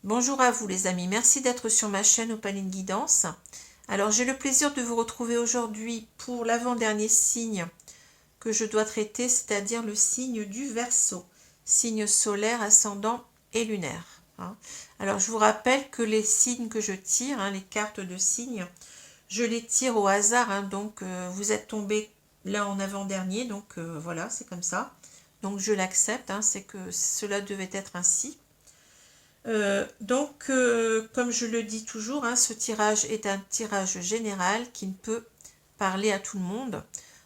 Bonjour à vous les amis, merci d'être sur ma chaîne Opaline Guidance. Alors j'ai le plaisir de vous retrouver aujourd'hui pour l'avant-dernier signe que je dois traiter, c'est-à-dire le signe du Verseau, signe solaire, ascendant et lunaire. Alors je vous rappelle que les signes que je tire, les cartes de signes, je les tire au hasard, donc vous êtes tombé là en avant-dernier, donc voilà, c'est comme ça. Donc je l'accepte, c'est que cela devait être ainsi. Comme je le dis toujours, ce tirage est un tirage général qui ne peut parler à tout le monde.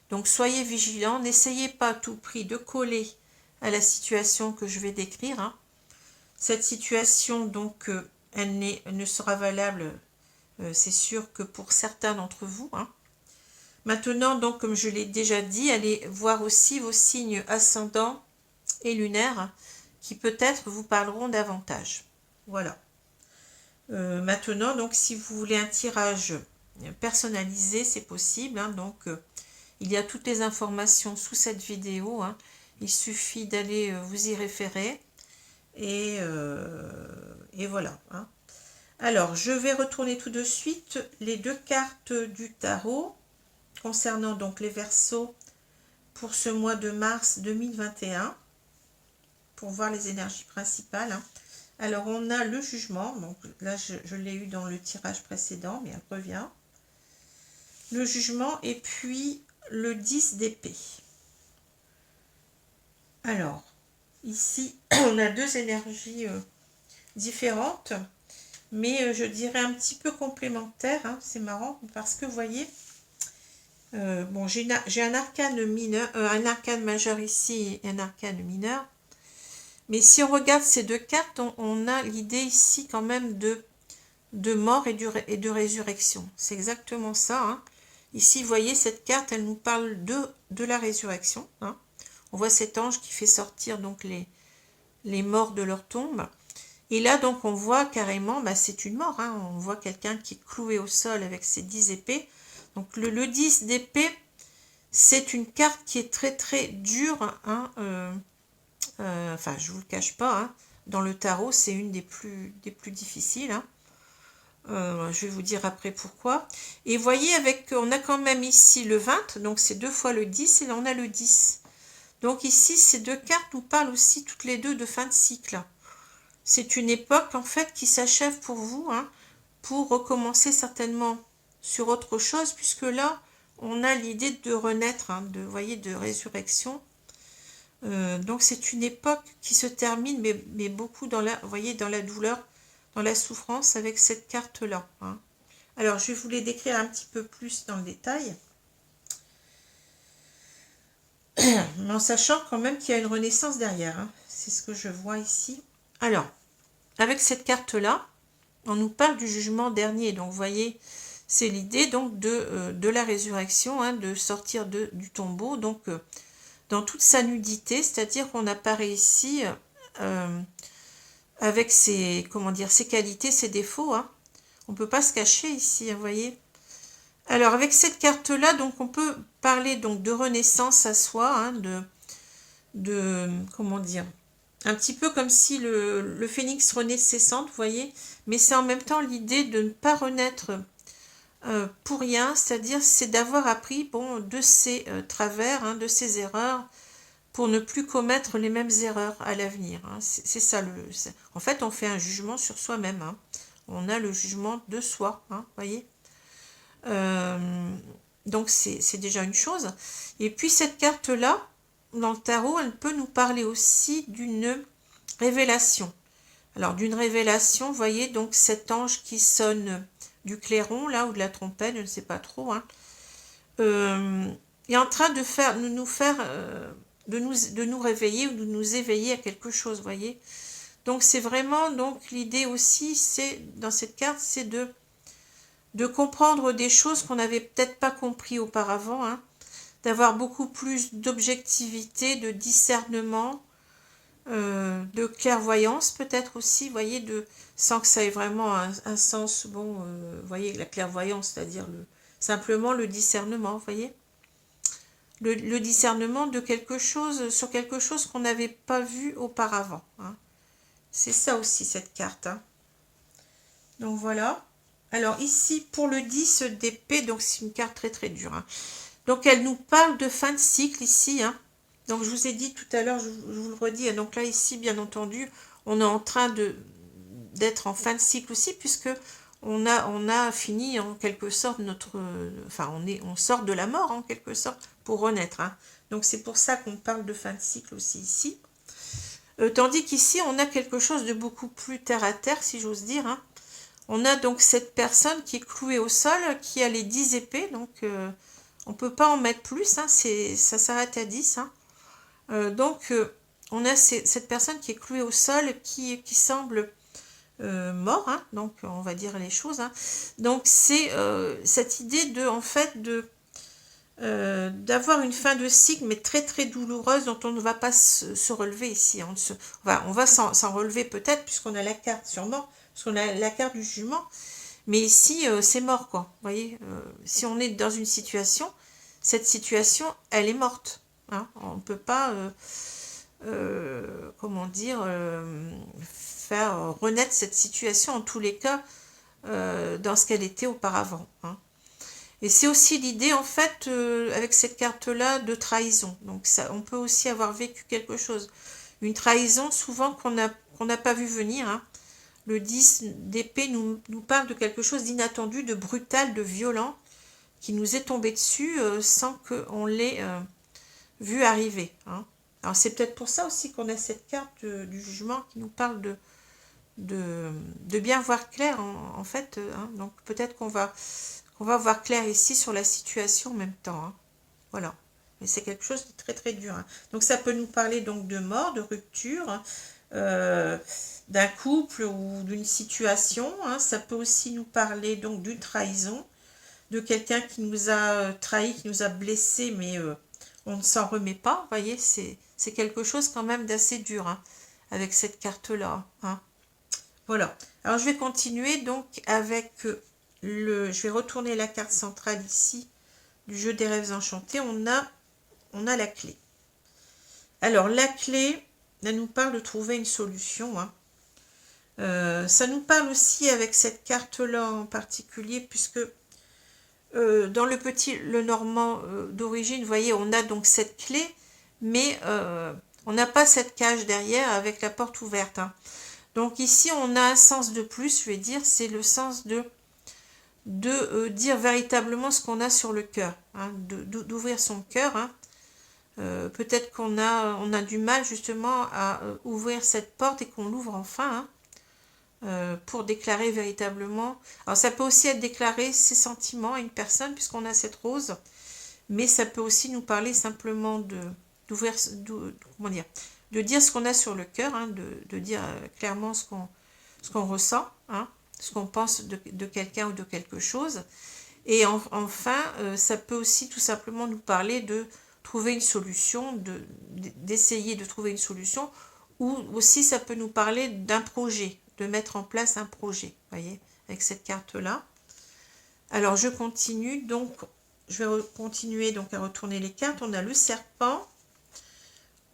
Donc soyez vigilants, n'essayez pas à tout prix de coller à la situation que je vais décrire. Cette situation, donc, elle ne sera valable, c'est sûr, que pour certains d'entre vous. Maintenant, donc, comme je l'ai déjà dit, allez voir aussi vos signes ascendants et lunaires qui peut-être vous parleront davantage. Voilà. Maintenant, donc, si vous voulez un tirage personnalisé, c'est possible. Il y a toutes les informations sous cette vidéo. Il suffit d'aller vous y référer. Et voilà. Alors, je vais retourner tout de suite les deux cartes du tarot concernant donc les Verseaux pour ce mois de mars 2021 pour voir les énergies principales. Alors, on a le jugement. Donc là, je l'ai eu dans le tirage précédent, mais elle revient. Le jugement et puis le 10 d'épée. Alors, ici, on a deux énergies différentes, mais je dirais un petit peu complémentaires. C'est marrant parce que, vous voyez, bon, j'ai un arcane mineur, un arcane majeur ici et un arcane mineur. Mais si on regarde ces deux cartes, on a l'idée ici quand même de mort et de résurrection. C'est exactement ça. Ici, vous voyez, cette carte, elle nous parle de la résurrection. On voit cet ange qui fait sortir donc les morts de leur tombe. Et là, donc, on voit carrément, c'est une mort. On voit quelqu'un qui est cloué au sol avec ses 10 épées. Donc, le 10 d'épée, c'est une carte qui est très, très dure. Enfin, je ne vous le cache pas. Dans le tarot, c'est une des plus difficiles. Je vais vous dire après pourquoi. Et vous voyez, on a quand même ici le 20, donc c'est deux fois le 10, et là on a le 10. Donc ici, ces deux cartes nous parlent aussi toutes les deux de fin de cycle. C'est une époque en fait qui s'achève pour vous, pour recommencer certainement sur autre chose, puisque là, on a l'idée de renaître, vous voyez, de résurrection. Donc c'est une époque qui se termine, mais beaucoup dans la, vous voyez, dans la douleur, dans la souffrance avec cette carte-là. Alors, je vais vous les décrire un petit peu plus dans le détail. Mais en sachant quand même qu'il y a une renaissance derrière. C'est ce que je vois ici. Alors, avec cette carte-là, on nous parle du jugement dernier. Donc, vous voyez, c'est l'idée donc de la résurrection, de sortir du tombeau. Donc, dans toute sa nudité, c'est-à-dire qu'on apparaît ici avec ses qualités, ses défauts. On ne peut pas se cacher ici, vous voyez. Alors, avec cette carte-là, donc on peut parler donc de renaissance à soi, comment dire, un petit peu comme si le phénix renaissante, vous voyez, mais c'est en même temps l'idée de ne pas renaître pour rien, c'est-à-dire c'est d'avoir appris de ses travers, de ses erreurs, pour ne plus commettre les mêmes erreurs à l'avenir. C'est ça. En fait, on fait un jugement sur soi-même. On a le jugement de soi, vous voyez. Donc c'est déjà une chose. Et puis cette carte-là, dans le tarot, elle peut nous parler aussi d'une révélation. Alors d'une révélation, vous voyez, donc cet ange qui sonne du clairon, là, ou de la trompette, je ne sais pas trop, est en train de nous réveiller ou de nous éveiller à quelque chose, vous voyez. Donc c'est vraiment, donc l'idée aussi, c'est dans cette carte, c'est de comprendre des choses qu'on n'avait peut-être pas compris auparavant, d'avoir beaucoup plus d'objectivité, de discernement, de clairvoyance peut-être aussi, vous voyez, sans que ça ait vraiment un sens, vous voyez, la clairvoyance, c'est-à-dire simplement le discernement, vous voyez. Le discernement de quelque chose, sur quelque chose qu'on n'avait pas vu auparavant. C'est ça aussi cette carte. Donc voilà. Alors ici, pour le 10 d'épée, donc c'est une carte très très dure. Hein. Donc elle nous parle de fin de cycle ici. Hein. Donc je vous ai dit tout à l'heure, je vous le redis. Hein. Donc là ici, bien entendu, on est en train d'être en fin de cycle aussi, puisque on a fini en quelque sorte notre... Enfin, on sort de la mort en quelque sorte pour renaître. Hein. Donc c'est pour ça qu'on parle de fin de cycle aussi ici. Tandis qu'ici, on a quelque chose de beaucoup plus terre à terre, si j'ose dire. Hein. On a donc cette personne qui est clouée au sol, qui a les 10 épées, donc on ne peut pas en mettre plus, hein, ça s'arrête à 10. Hein. Donc on a cette personne qui est clouée au sol, qui semble mort, hein, donc on va dire les choses. Hein. Donc c'est cette idée de, en fait, d'avoir une fin de cycle, mais très très douloureuse, dont on ne va pas se relever ici. On va s'en relever peut-être, puisqu'on a la carte sûrement, parce qu'on a la carte du jugement. Mais ici, c'est mort, quoi. Vous voyez, si on est dans une situation, cette situation, elle est morte. Hein. On ne peut pas, comment dire, faire renaître cette situation, en tous les cas, dans ce qu'elle était auparavant. Hein. Et c'est aussi l'idée, en fait, avec cette carte-là, de trahison. Donc, ça, on peut aussi avoir vécu quelque chose. Une trahison, souvent, qu'on n'a pas vu venir. Hein. Le 10 d'épée nous parle de quelque chose d'inattendu, de brutal, de violent, qui nous est tombé dessus sans qu'on l'ait vu arriver. Hein. Alors, c'est peut-être pour ça aussi qu'on a cette carte du jugement qui nous parle de bien voir clair, en fait. Hein. Donc, peut-être qu'on va voir clair ici sur la situation en même temps. Hein. Voilà. Mais c'est quelque chose de très très dur. Hein. Donc ça peut nous parler donc de mort, de rupture, hein, d'un couple ou d'une situation. Hein. Ça peut aussi nous parler donc d'une trahison, de quelqu'un qui nous a trahi, qui nous a blessés, mais on ne s'en remet pas. Vous voyez, c'est quelque chose quand même d'assez dur hein, avec cette carte-là. Hein. Voilà. Alors je vais continuer donc avec je vais retourner la carte centrale ici du jeu des rêves enchantés. On a la clé. Alors la clé, elle nous parle de trouver une solution. Hein. Ça nous parle aussi avec cette carte-là en particulier, puisque dans le normand d'origine, vous voyez, on a donc cette clé, mais on n'a pas cette cage derrière avec la porte ouverte. Hein. Donc ici, on a un sens de plus, je vais dire, c'est le sens de dire véritablement ce qu'on a sur le cœur, hein, d'ouvrir son cœur. Hein. Peut-être qu'on a du mal justement à ouvrir cette porte et qu'on l'ouvre enfin hein, pour déclarer véritablement. Alors ça peut aussi être déclarer ses sentiments à une personne puisqu'on a cette rose, mais ça peut aussi nous parler simplement d'ouvrir, comment dire, de dire ce qu'on a sur le cœur, hein, de dire clairement ce qu'on ressent, hein, ce qu'on pense de quelqu'un ou de quelque chose. Et enfin, ça peut aussi tout simplement nous parler de trouver une solution, d'essayer de trouver une solution, ou aussi ça peut nous parler d'un projet, de mettre en place un projet, voyez, avec cette carte-là. Alors je continue, donc je vais continuer donc à retourner les cartes. On a le serpent,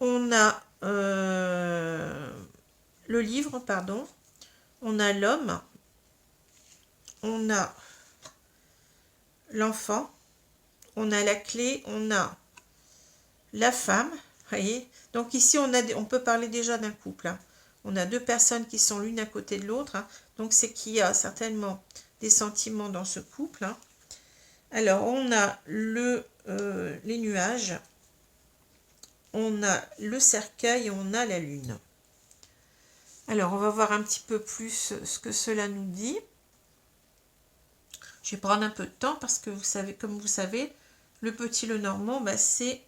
on a le livre, pardon, on a l'homme, on a l'enfant, on a la clé, on a la femme, voyez. Donc ici, on peut parler déjà d'un couple. Hein. On a deux personnes qui sont l'une à côté de l'autre. Hein. Donc c'est qu'il y a certainement des sentiments dans ce couple. Hein. Alors, on a les nuages, on a le cercueil et on a la lune. Alors, on va voir un petit peu plus ce que cela nous dit. Je vais prendre un peu de temps parce que vous savez, comme vous savez, le petit Lenormand, bah, c'est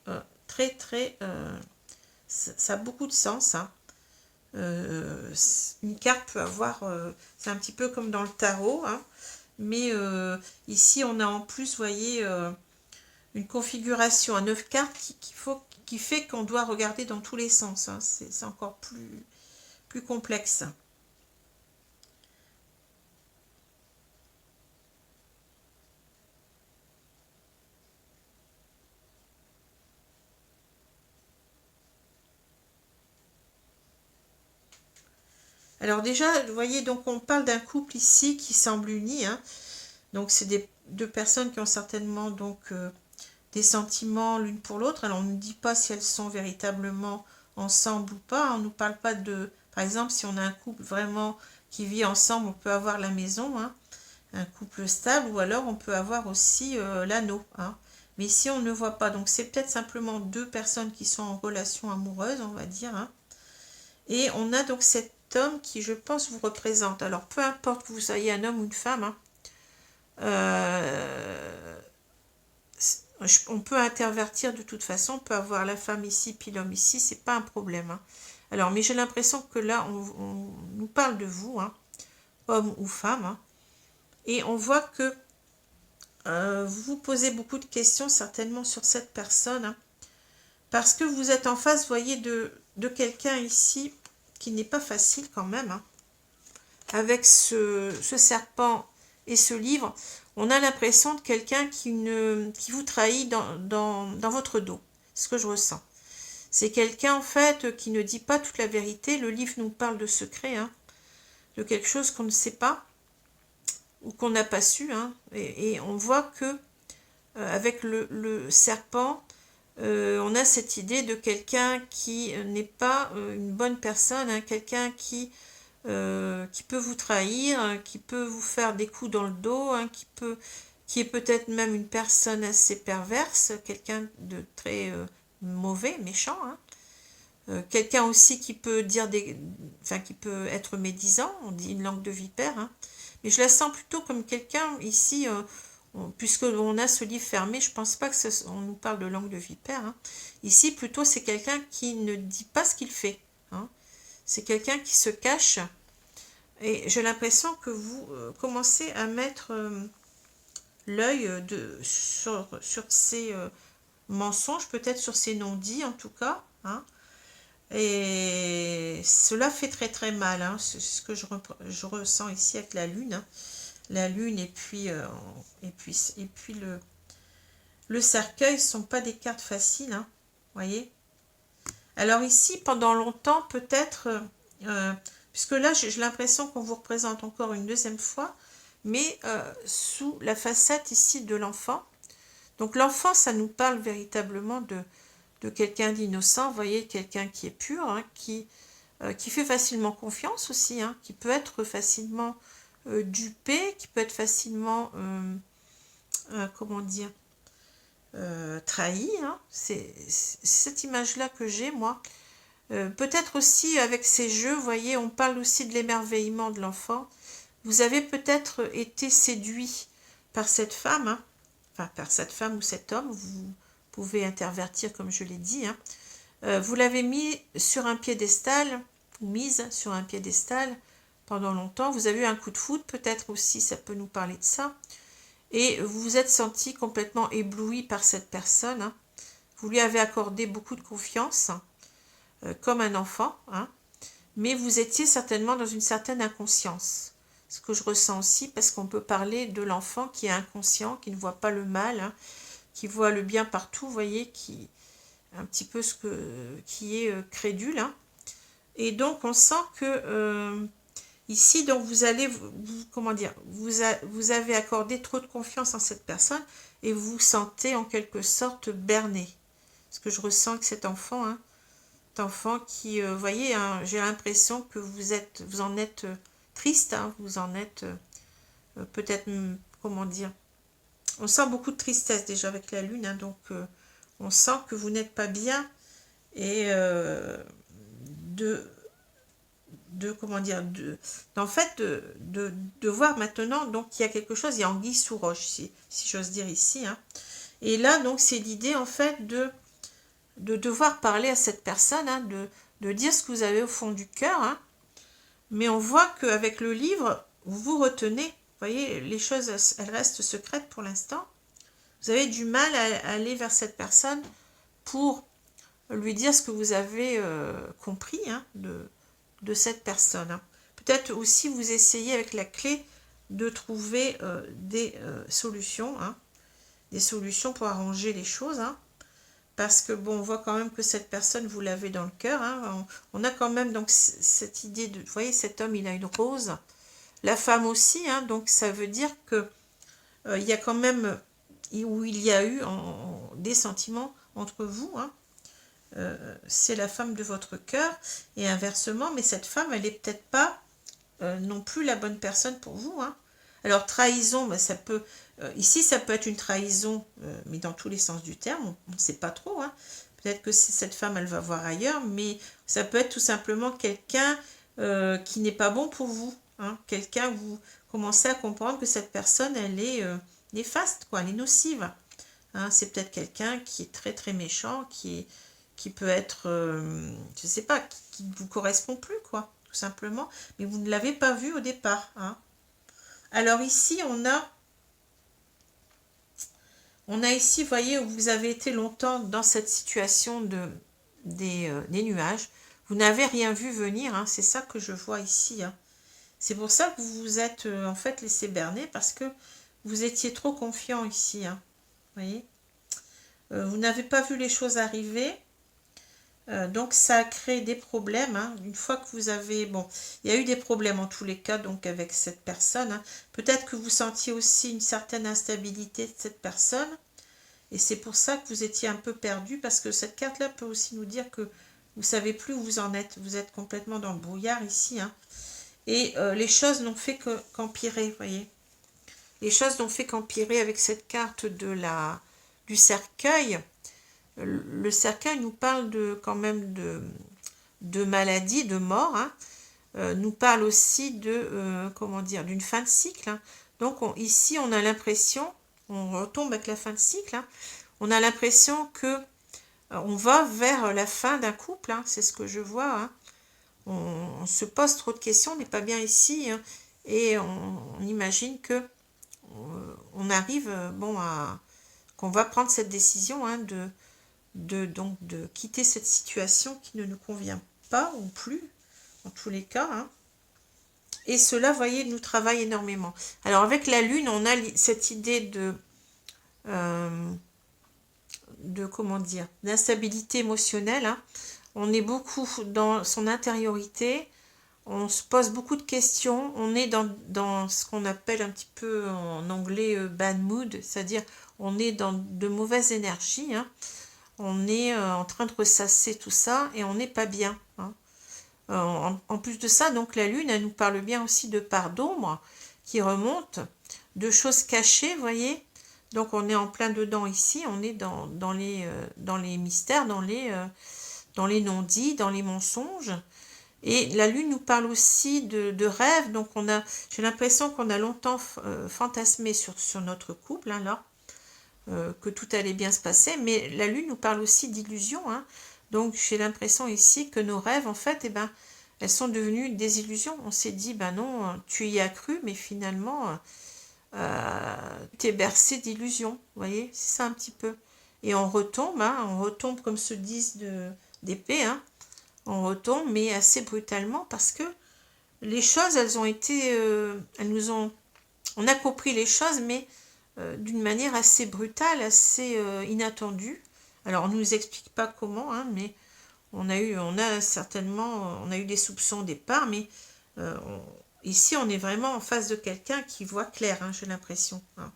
très très... ça a beaucoup de sens. Hein. Une carte peut avoir... c'est un petit peu comme dans le tarot. Hein, mais ici, on a en plus, vous voyez, une configuration à 9 cartes qui fait qu'on doit regarder dans tous les sens. Hein. C'est encore plus complexe. Alors déjà, vous voyez, donc on parle d'un couple ici qui semble uni, hein. Donc c'est deux personnes qui ont certainement donc des sentiments l'une pour l'autre. Alors on ne dit pas si elles sont véritablement ensemble ou pas. On ne nous parle pas de... Par exemple, si on a un couple vraiment qui vit ensemble, on peut avoir la maison, hein, un couple stable, ou alors on peut avoir aussi l'anneau, hein. Mais ici, on ne voit pas. Donc c'est peut-être simplement deux personnes qui sont en relation amoureuse, on va dire, hein. Et on a donc cet homme qui, je pense, vous représente. Alors peu importe que vous soyez un homme ou une femme, hein, on peut intervertir de toute façon, on peut avoir la femme ici, puis l'homme ici, c'est pas un problème, hein. Alors, mais j'ai l'impression que là, on nous parle de vous, hein, homme ou femme, hein, et on voit que vous vous posez beaucoup de questions, certainement sur cette personne, hein, parce que vous êtes en face, vous voyez, de quelqu'un ici qui n'est pas facile quand même, hein. Avec ce serpent et ce livre, on a l'impression de quelqu'un qui vous trahit dans votre dos. C'est ce que je ressens. C'est quelqu'un, en fait, qui ne dit pas toute la vérité. Le livre nous parle de secret, hein, de quelque chose qu'on ne sait pas ou qu'on n'a pas su, hein, et on voit que avec le serpent, on a cette idée de quelqu'un qui n'est pas une bonne personne, hein, quelqu'un qui peut vous trahir, hein, qui peut vous faire des coups dans le dos, hein, qui est peut-être même une personne assez perverse, quelqu'un de très mauvais, méchant, hein. Quelqu'un aussi qui peut dire qui peut être médisant, on dit une langue de vipère, hein. Mais je la sens plutôt comme quelqu'un ici, puisque on a ce livre fermé, je pense pas que on nous parle de langue de vipère, hein. Ici, plutôt, c'est quelqu'un qui ne dit pas ce qu'il fait, hein. C'est quelqu'un qui se cache. Et j'ai l'impression que vous commencez à mettre l'œil sur ces mensonges, peut-être sur ces non-dits en tout cas, hein. Et cela fait très très mal, hein. C'est ce que je ressens ici avec la lune, hein. La lune et puis le cercueil ne sont pas des cartes faciles, hein, voyez. Alors ici, pendant longtemps, peut-être, puisque là, j'ai l'impression qu'on vous représente encore une deuxième fois, mais sous la facette ici de l'enfant. Donc l'enfant, ça nous parle véritablement de quelqu'un d'innocent, vous voyez, quelqu'un qui est pur, hein, qui fait facilement confiance aussi, hein, qui peut être facilement dupé, qui peut être facilement, comment dire, trahi, hein. C'est cette image-là que j'ai, moi. Peut-être aussi avec ces jeux, vous voyez, on parle aussi de l'émerveillement de l'enfant. Vous avez peut-être été séduit par cette femme, hein, enfin par cette femme ou cet homme, vous pouvez intervertir comme je l'ai dit, hein. Vous l'avez mis sur un piédestal, ou mise sur un piédestal pendant longtemps. Vous avez eu un coup de foudre, peut-être aussi, ça peut nous parler de ça. Et vous vous êtes senti complètement ébloui par cette personne, hein. Vous lui avez accordé beaucoup de confiance, comme un enfant, hein. Mais vous étiez certainement dans une certaine inconscience. Ce que je ressens aussi, parce qu'on peut parler de l'enfant qui est inconscient, qui ne voit pas le mal, hein, qui voit le bien partout, vous voyez, qui un petit peu qui est crédule, hein. Et donc on sent que ici, donc vous allez, comment dire, vous avez accordé trop de confiance en cette personne et vous vous sentez en quelque sorte berné. Ce que je ressens avec cet enfant, hein, cet enfant qui, vous voyez, hein, j'ai l'impression que vous en êtes triste, hein, vous en êtes peut-être, comment dire, on sent beaucoup de tristesse déjà avec la lune, hein, donc on sent que vous n'êtes pas bien et comment dire, en fait, de voir maintenant, donc il y a quelque chose, il y a anguille sous roche, si j'ose dire ici, hein. Et là, donc, c'est l'idée, en fait, de devoir parler à cette personne, hein, de dire ce que vous avez au fond du cœur, hein. Mais on voit qu'avec le livre, vous vous retenez, vous voyez, les choses, elles restent secrètes pour l'instant. Vous avez du mal à aller vers cette personne pour lui dire ce que vous avez compris, hein, de cette personne, hein. Peut-être aussi vous essayez avec la clé de trouver des solutions, hein, des solutions pour arranger les choses, hein, parce que bon, on voit quand même que cette personne, vous l'avez dans le cœur, hein. On a quand même donc cette idée de, vous voyez, cet homme, il a une rose, la femme aussi, hein, donc ça veut dire que il y a quand même, où il y a eu des sentiments entre vous, hein. C'est la femme de votre cœur, et inversement, mais cette femme, elle est peut-être pas non plus la bonne personne pour vous, hein. Alors trahison, ben, ça peut, ici ça peut être une trahison, mais dans tous les sens du terme, on ne sait pas trop, hein. Peut-être que cette femme, elle va voir ailleurs, mais ça peut être tout simplement quelqu'un qui n'est pas bon pour vous, hein. Quelqu'un, vous commencez à comprendre que cette personne, elle est néfaste, quoi, elle est nocive, hein. C'est peut-être quelqu'un qui est très très méchant, qui peut être, je sais pas, qui ne vous correspond plus, quoi, tout simplement, mais vous ne l'avez pas vu au départ, hein. Alors ici, on a ici, vous voyez, où vous avez été longtemps dans cette situation des nuages. Vous n'avez rien vu venir, hein, c'est ça que je vois ici, hein. C'est pour ça que vous vous êtes en fait laissé berner, parce que vous étiez trop confiant ici, hein, vous voyez. Vous n'avez pas vu les choses arriver. Donc ça a créé des problèmes, hein. Une fois que vous avez, bon, il y a eu des problèmes en tous les cas donc avec cette personne, hein. Peut-être que vous sentiez aussi une certaine instabilité de cette personne, et c'est pour ça que vous étiez un peu perdu, parce que cette carte là peut aussi nous dire que vous savez plus où vous en êtes, vous êtes complètement dans le brouillard ici, hein. Et les choses n'ont fait qu'empirer, vous voyez. Les choses n'ont fait qu'empirer avec cette carte du cercueil. Le cercueil nous parle quand même de maladie, de mort, hein. Nous parle aussi comment dire, d'une fin de cycle, hein. Donc ici, on a l'impression, on retombe avec la fin de cycle, hein. On a l'impression que on va vers la fin d'un couple, hein. C'est ce que je vois, hein. On se pose trop de questions, on n'est pas bien ici, hein. Et on imagine que on arrive, bon, qu'on va prendre cette décision, hein, donc de quitter cette situation qui ne nous convient pas ou plus, en tous les cas, hein. Et cela, vous voyez, nous travaille énormément. Alors avec la lune, on a cette idée comment dire, d'instabilité émotionnelle, hein. On est beaucoup dans son intériorité, on se pose beaucoup de questions, on est dans ce qu'on appelle un petit peu en anglais bad mood, c'est-à-dire on est dans de mauvaises énergies, hein. On est en train de ressasser tout ça et on n'est pas bien, hein. En plus de ça, donc la lune, elle nous parle bien aussi de parts d'ombre qui remontent, de choses cachées, vous voyez. Donc on est en plein dedans ici, on est dans les mystères, dans les non-dits, dans les mensonges. Et la lune nous parle aussi de rêves, donc j'ai l'impression qu'on a longtemps fantasmé sur notre couple, hein, là. Que tout allait bien se passer, mais la lune nous parle aussi d'illusions, hein. Donc j'ai l'impression ici que nos rêves, en fait, eh ben, elles sont devenues des illusions. On s'est dit, ben non, tu y as cru, mais finalement, tu es bercé d'illusions, vous voyez, c'est ça un petit peu. Et on retombe, hein, comme se disent d'épée, hein. On retombe, mais assez brutalement, parce que les choses, elles ont été, on a compris les choses, mais d'une manière assez brutale, assez inattendue. Alors on ne nous explique pas comment, hein, mais on a eu des soupçons au départ, mais ici on est vraiment en face de quelqu'un qui voit clair, hein, j'ai l'impression, hein.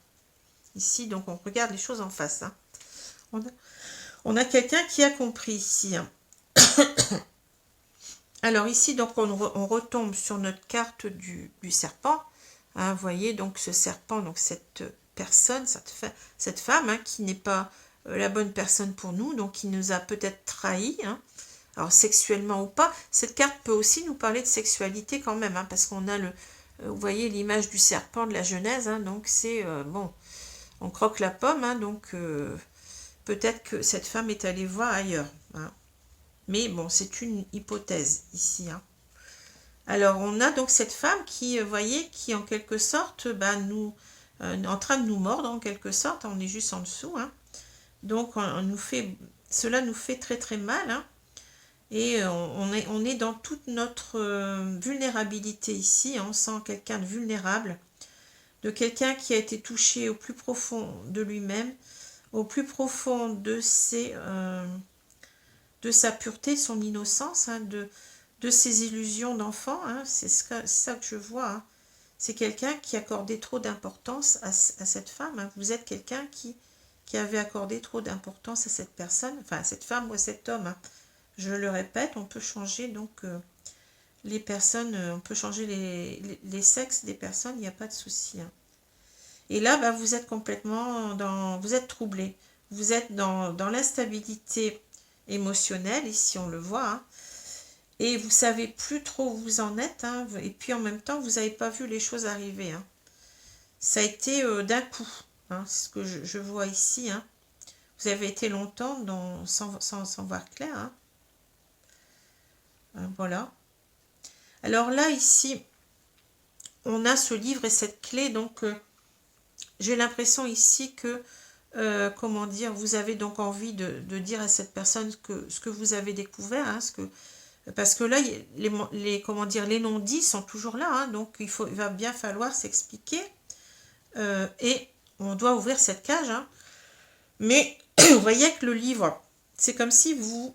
Ici, donc on regarde les choses en face, hein. On a quelqu'un qui a compris ici, hein. Alors ici, donc on retombe sur notre carte du serpent, hein, vous voyez, donc ce serpent, donc cette personne, cette femme, hein, qui n'est pas la bonne personne pour nous, donc qui nous a peut-être trahis, hein, alors sexuellement ou pas. Cette carte peut aussi nous parler de sexualité quand même, hein, parce qu'on a vous voyez l'image du serpent de la Genèse, hein, donc c'est, bon, on croque la pomme, hein, donc peut-être que cette femme est allée voir ailleurs, hein. Mais bon, c'est une hypothèse ici, hein. Alors, on a donc cette femme qui, vous voyez, qui en quelque sorte, en train de nous mordre en quelque sorte, on est juste en dessous, hein. Donc, cela nous fait très très mal, hein. Et on est dans toute notre vulnérabilité ici, hein. On sent quelqu'un de vulnérable, de quelqu'un qui a été touché au plus profond de lui-même, au plus profond de sa pureté, son innocence, hein, de ses illusions d'enfant. Hein, c'est ça que je vois. Hein. C'est quelqu'un qui accordait trop d'importance à cette femme. Hein. Vous êtes quelqu'un qui avait accordé trop d'importance à cette personne, enfin à cette femme ou à cet homme. Hein. Je le répète, on peut changer donc les personnes, on peut changer les sexes des personnes, il n'y a pas de souci. Hein. Et là, bah, vous êtes complètement vous êtes troublé. Vous êtes dans l'instabilité émotionnelle, ici on le voit. Hein. Et vous savez plus trop où vous en êtes. Hein. Et puis en même temps, vous n'avez pas vu les choses arriver. Hein. Ça a été d'un coup. Hein, c'est ce que je vois ici. Hein. Vous avez été longtemps sans voir clair. Hein. Voilà. Alors là, ici, on a ce livre et cette clé. Donc, j'ai l'impression ici que, comment dire, vous avez donc envie de dire à cette personne ce que vous avez découvert. Hein, parce que là, comment dire, les non-dits sont toujours là. Hein, donc, il va bien falloir s'expliquer. Et on doit ouvrir cette cage. Hein. Mais vous voyez que le livre, c'est comme si vous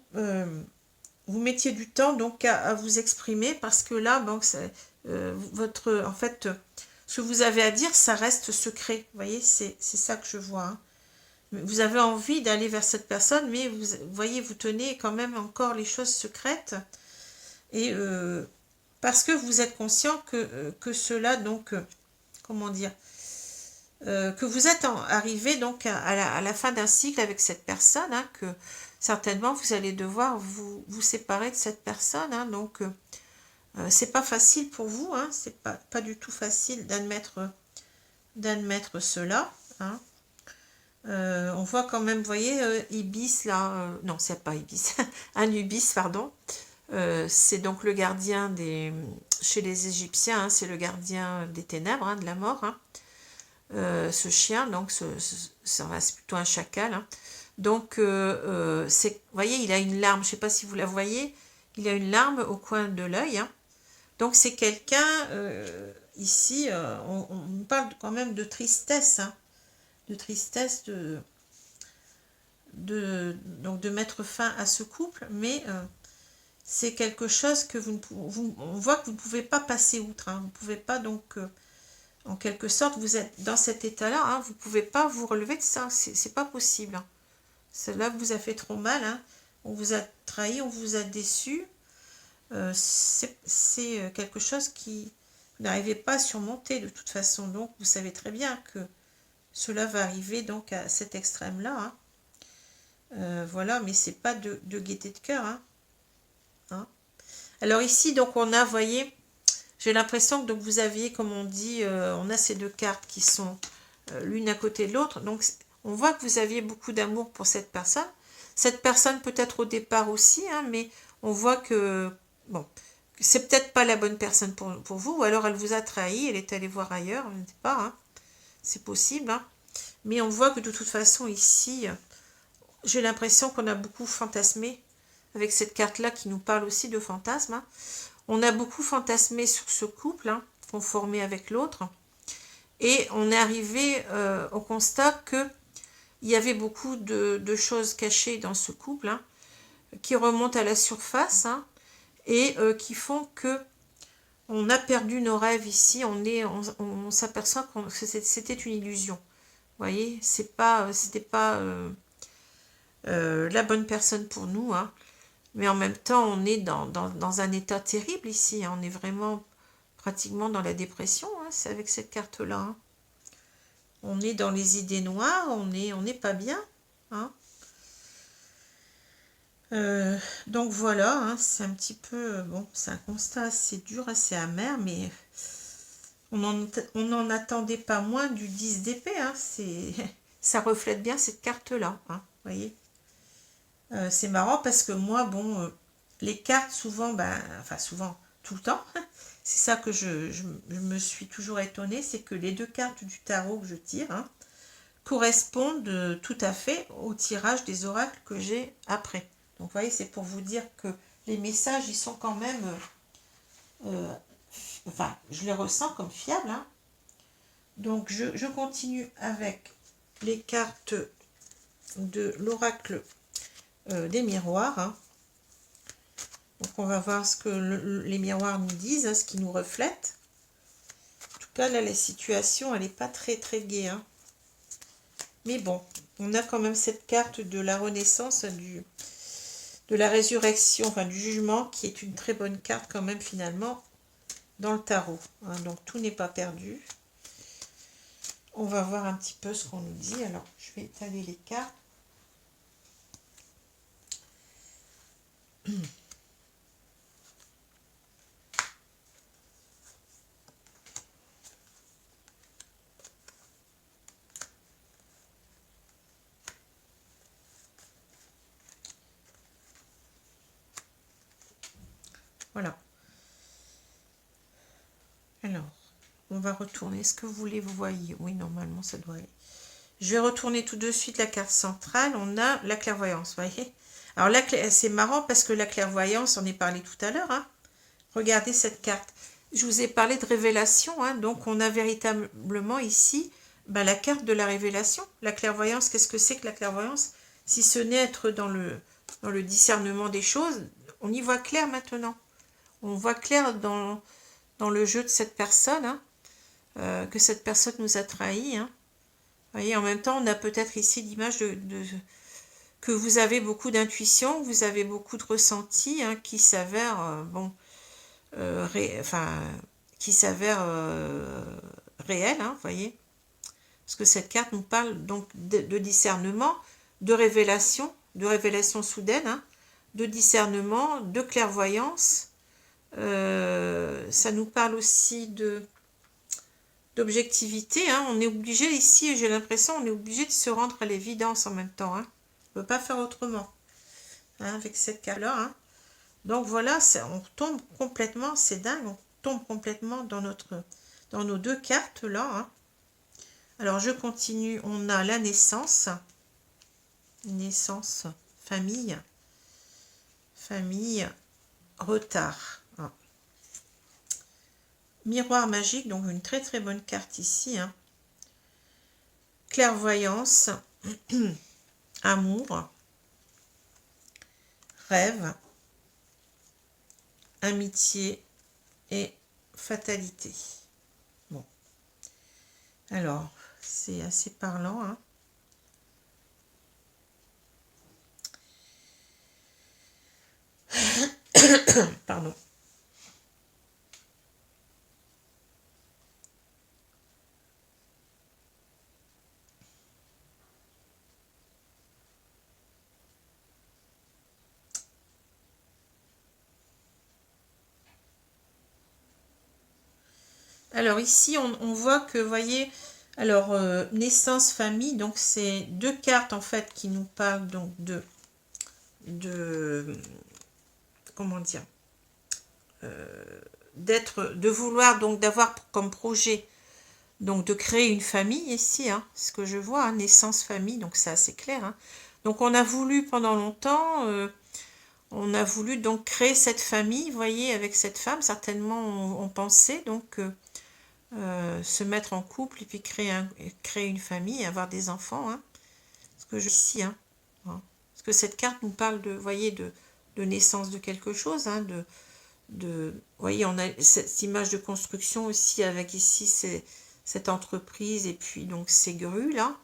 mettiez du temps donc à vous exprimer, parce que là, bon, en fait, ce que vous avez à dire, ça reste secret. Vous voyez, c'est ça que je vois. Hein. Vous avez envie d'aller vers cette personne, mais vous voyez, vous tenez quand même encore les choses secrètes. Et parce que vous êtes conscient que cela, donc, comment dire, que vous êtes arrivé donc à la fin d'un cycle avec cette personne, hein, que certainement vous allez devoir vous séparer de cette personne. Hein, donc, c'est pas facile pour vous, hein, c'est pas du tout facile d'admettre cela. Hein. On voit quand même, vous voyez, Ibis là, non, c'est pas Ibis, Anubis, pardon. C'est donc le gardien chez les Égyptiens, hein, c'est le gardien des ténèbres, hein, de la mort. Hein. Ce chien, donc c'est plutôt un chacal. Hein. Donc, vous voyez, il a une larme, je ne sais pas si vous la voyez, il a une larme au coin de l'œil. Hein. Donc, c'est quelqu'un, ici, on parle quand même de tristesse, hein, de tristesse, donc de mettre fin à ce couple, mais c'est quelque chose que on voit que vous ne pouvez pas passer outre. Hein. Vous ne pouvez pas donc... en quelque sorte, vous êtes dans cet état-là, hein, vous ne pouvez pas vous relever de ça, c'est pas possible. Hein. Cela vous a fait trop mal, hein. On vous a trahi, on vous a déçu. C'est quelque chose qui vous n'arrivez pas à surmonter de toute façon. Donc, vous savez très bien que cela va arriver donc à cet extrême-là. Hein. Voilà, mais c'est pas de gaieté de cœur. Hein. Hein. Alors ici, donc on a, voyez... J'ai l'impression que donc, vous aviez, comme on dit, on a ces deux cartes qui sont l'une à côté de l'autre. Donc, on voit que vous aviez beaucoup d'amour pour cette personne. Cette personne peut-être au départ aussi, hein, mais on voit que, bon, c'est peut-être pas la bonne personne pour vous, ou alors elle vous a trahi, elle est allée voir ailleurs, je ne sais pas, hein, c'est possible. Hein. Mais on voit que de toute façon, ici, j'ai l'impression qu'on a beaucoup fantasmé avec cette carte-là qui nous parle aussi de fantasmes. Hein. On a beaucoup fantasmé sur ce couple, hein, qu'on formait avec l'autre, et on est arrivé au constat qu'il y avait beaucoup de choses cachées dans ce couple, hein, qui remontent à la surface, hein, et qui font que on a perdu nos rêves ici, on s'aperçoit que c'était une illusion. Vous voyez, c'était pas la bonne personne pour nous, hein. Mais en même temps, on est dans un état terrible ici. Hein. On est vraiment pratiquement dans la dépression. Hein. C'est avec cette carte-là. Hein. On est dans les idées noires. On n'est pas bien. Hein. Donc voilà. Hein. C'est un petit peu... Bon, c'est un constat assez dur, assez amer. Mais on n'en attendait pas moins du 10 d'épée. Hein. Ça reflète bien cette carte-là. Hein. Vous voyez, c'est marrant parce que moi, bon, les cartes, souvent, enfin souvent, tout le temps, c'est ça que je me suis toujours étonnée, c'est que les deux cartes du tarot que je tire, hein, correspondent tout à fait au tirage des oracles que j'ai après. Donc, vous voyez, c'est pour vous dire que les messages, ils sont quand même, enfin, je les ressens comme fiables. Hein. Donc, je continue avec les cartes de l'oracle des miroirs. Hein. Donc on va voir ce que les miroirs nous disent, hein, ce qu'ils nous reflètent. En tout cas, là, la situation, elle n'est pas très très gaie. Hein. Mais bon, on a quand même cette carte de la renaissance, de la résurrection, enfin du jugement, qui est une très bonne carte quand même finalement dans le tarot. Hein. Donc tout n'est pas perdu. On va voir un petit peu ce qu'on nous dit. Alors, je vais étaler les cartes. Voilà. Alors, on va retourner. Est-ce que vous voyez? Oui, normalement, ça doit aller. Je vais retourner tout de suite la carte centrale. On a la clairvoyance, vous voyez. Alors là, c'est marrant parce que la clairvoyance, on en est parlé tout à l'heure. Hein. Regardez cette carte. Je vous ai parlé de révélation. Hein. Donc, on a véritablement ici la carte de la révélation. La clairvoyance, qu'est-ce que c'est que la clairvoyance? Si ce n'est être dans le discernement des choses, on y voit clair maintenant. On voit clair dans le jeu de cette personne, hein, que cette personne nous a trahis. Hein. Vous voyez, en même temps, on a peut-être ici l'image que vous avez beaucoup d'intuition, vous avez beaucoup de ressenti, hein, qui s'avère qui s'avère réel, hein, vous voyez. Parce que cette carte nous parle donc de discernement, de révélation soudaine, hein, de discernement, de clairvoyance. Ça nous parle aussi d'objectivité. Hein. On est obligé ici, j'ai l'impression, on est obligé de se rendre à l'évidence en même temps. Hein. On ne peut pas faire autrement, hein, avec cette carte-là. Hein. Donc voilà, on tombe complètement, c'est dingue, on tombe complètement dans nos deux cartes-là. Hein. Alors je continue, on a la naissance, famille, retard. Hein. Miroir magique, donc une très très bonne carte ici. Hein. Clairvoyance, amour, rêve, amitié et fatalité. Bon. Alors, c'est assez parlant. Hein. Pardon. Alors ici, on voit que, vous voyez, alors naissance, famille, donc c'est deux cartes en fait qui nous parlent donc comment dire, de vouloir donc d'avoir comme projet donc de créer une famille ici, hein, ce que je vois, hein, naissance, famille, donc c'est assez clair. Hein. Donc on a voulu pendant longtemps, on a voulu donc créer cette famille, vous voyez, avec cette femme, certainement on pensait donc se mettre en couple et puis créer une famille, avoir des enfants. Hein. Ce que je ici, hein, hein. Parce que cette carte nous parle de, voyez, de naissance de quelque chose, hein, vous voyez, on a cette image de construction aussi avec ici cette entreprise et puis donc ces grues là.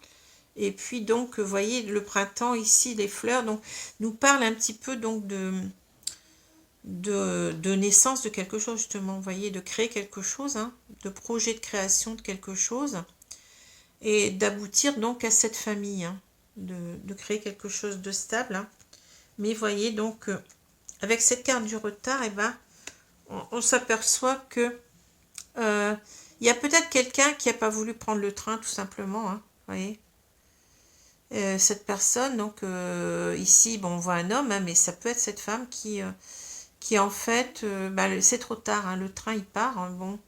Et puis donc, vous voyez, le printemps ici, les fleurs, donc nous parle un petit peu donc de naissance de quelque chose justement, vous voyez, de créer quelque chose, hein, de projet de création de quelque chose et d'aboutir donc à cette famille, hein, de créer quelque chose de stable. Hein. Mais vous voyez donc, avec cette carte du retard, eh ben, on s'aperçoit que il y a peut-être quelqu'un qui n'a pas voulu prendre le train tout simplement, hein, vous voyez. Cette personne, donc ici, bon, on voit un homme, hein, mais ça peut être cette femme qui en fait, c'est trop tard, hein, le train il part, hein, bon.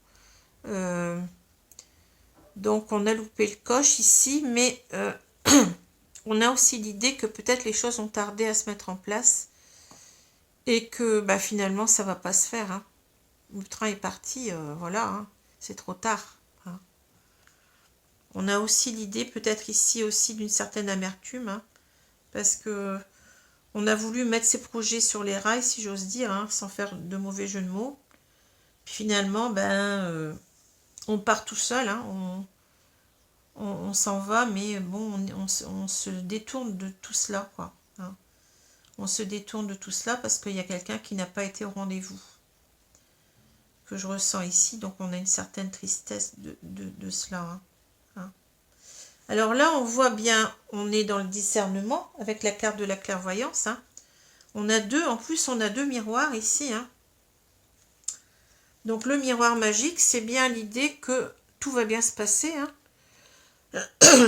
Donc on a loupé le coche ici, mais on a aussi l'idée que peut-être les choses ont tardé à se mettre en place et que finalement ça va pas se faire. Hein. Le train est parti, voilà, hein, c'est trop tard. On a aussi l'idée, peut-être ici aussi, d'une certaine amertume. Hein. parce que on a voulu mettre ses projets sur les rails, si j'ose dire, hein, sans faire de mauvais jeu de mots. Puis finalement, on part tout seul, hein, on s'en va, mais bon, on se détourne de tout cela, quoi. Hein. On se détourne de tout cela parce qu'il y a quelqu'un qui n'a pas été au rendez-vous, que je ressens ici, donc on a une certaine tristesse de cela. Hein. Hein. Alors là, on voit bien, on est dans le discernement, avec la carte de la clairvoyance. Hein. On a deux, en plus, on a deux miroirs ici. Hein. Donc le miroir magique, c'est bien l'idée que tout va bien se passer. Hein.